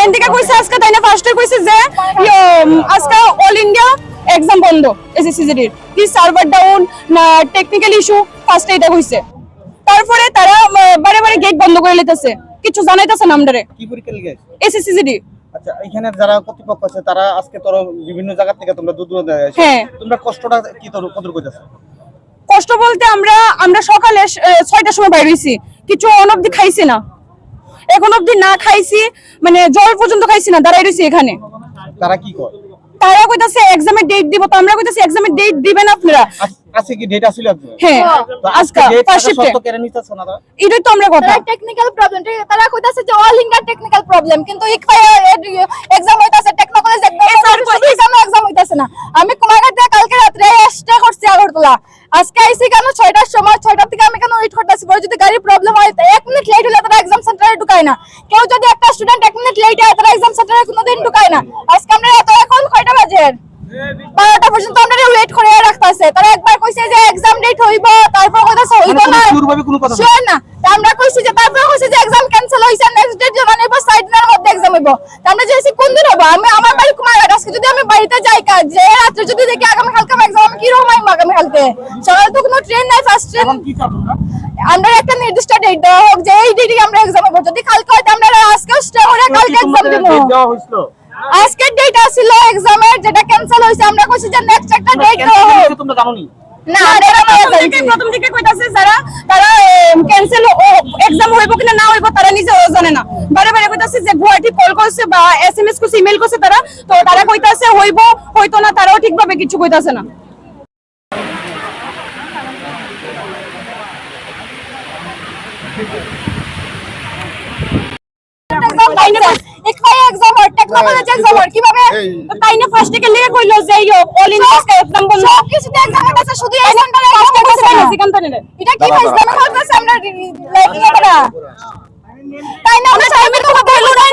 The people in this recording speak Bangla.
এখান থেকে কইছে আজকে তাই না ফার্স্টে কইছে যে আজকে অল ইন্ডিয়া এক্সাম বন্ধ এসএসসিজিডি কি সার্ভার ডাউন না টেকনিক্যাল ইস্যু ফার্স্টে এটা কইছে তারপরে তারা বারে বারে গেট বন্ধ করে লইতেছে কিছু জানাইতেছে না আমরারে কি পরীক্ষা লিখে এসএসসিজিডি আচ্ছা এখানে যারা কর্তৃপক্ষ আছে তারা আজকে তোর বিভিন্ন জায়গা থেকে তোমরা দূর দূর হ্যাঁ তোমরা কষ্টটা কি তোর কত কইতাছ কষ্ট বলতে আমরা সকালে 6টার সময় বাইরে হইছি কিছু অনবধি খাইছি না এখন অবধি না খাইছি মানে জল পর্যন্ত খাইছি না দাঁড়াই রইছি এখানে তারা কি কয় তারা কইতাছে এক্সামের ডেট দিব তো আমরা কইতাছি এক্সামের ডেট দিবেন আপনারা আছে কি ডেট আসলে আজকে হ্যাঁ আজকে ফার্স্ট শিফটে সত্য কেন নিতাছ না তারা এটাই তো আমরা কথা টেকনিক্যাল প্রবলেম তারা কইতাছে যে অল ইন্ডিয়া টেকনিক্যাল প্রবলেম কিন্তু এক্সাম হইতাছে টেকনোলজি এক্সাম হইতাছে না আমি কুমারঘাট থেকে কালকে রাতে স্টে করছি আগরতলা আজকে আইছি কেন 6টার সময় 6টার থেকে আমি কেন ওয়েট করতেছি পরে যদি গাড়ি প্রবলেম হয় 1 মিনিট লেট হলে তারা এক্সাম সেন্টারে ঢুকায় না কেউ যদি একটা স্টুডেন্ট 1 মিনিট লেট হয় তারা এক্সাম সেন্টারে কোনোদিন ঢুকায় না আজকে আমরা এখন কয়টা বাজে 12টা পর্যন্ত আমরা ওয়েট করে রাখতাছে তারা একবার কইছে যে এক্সাম ডেট হইব তারপর কইতাছে হইব না পুরোভাবে কোনো কথা শুন না আমরা কইছি যে তারপর কইছে যে এক্সাম ক্যান্সেল হইছে নেক্সট ডেট জানাইব 6 দিনের মধ্যে এক্সাম হইব তা আমরা যাইছি কোন দিন হবে আমি আমার বাড়ি কুমারঘাট আজকে যদি আমি বাড়িতে যাই কাজ যে রাতে যদি দেখি আগামী কালকে এক্সাম আমি কি রকম আইব আগামী কালকে সকালে তো কোনো ট্রেন নাই ফার্স্ট ট্রেন কি চাপ তোমরা আমরা একটা নির্দিষ্ট ডেট দেওয়া হোক যে এই ডেটে আমরা এক্সাম হইব যদি কালকে হয় আমরা আজকে স্টে করে কালকে এক্সাম দিব দেওয়া হইছিল আজকের ডেট আছিল এক্সামের যেটা ক্যান্সেল হইছে আমরা কইছি যে নেক্সট একটা ডেট দেওয়া হোক তোমরা জানোনি না আমরা প্রথম থেকে কইতাছে যারা তারা ক্যান্সেল এক্সাম হইব কিনা না হইব তারা নিজেও জানে না বারে বারে কইতাছে যে গুয়াহাটি কল করছে বা এসএমএস করছে ইমেল করছে তারা তো তারা কইতাছে হইব হয়তো না তারাও ঠিকভাবে কিছু কইতাছে না কিভাবে তাই না ফার্স্ট থেকে লিখে কইলো যে অল ইন্ডিয়া এক্সাম বন্ধ কিছুতে এক্সাম আছে শুধু এই সেন্টারে এটা কি ফাইজলামি করতেছে আমরা তাই না আমরা টাইমের কথা বললো না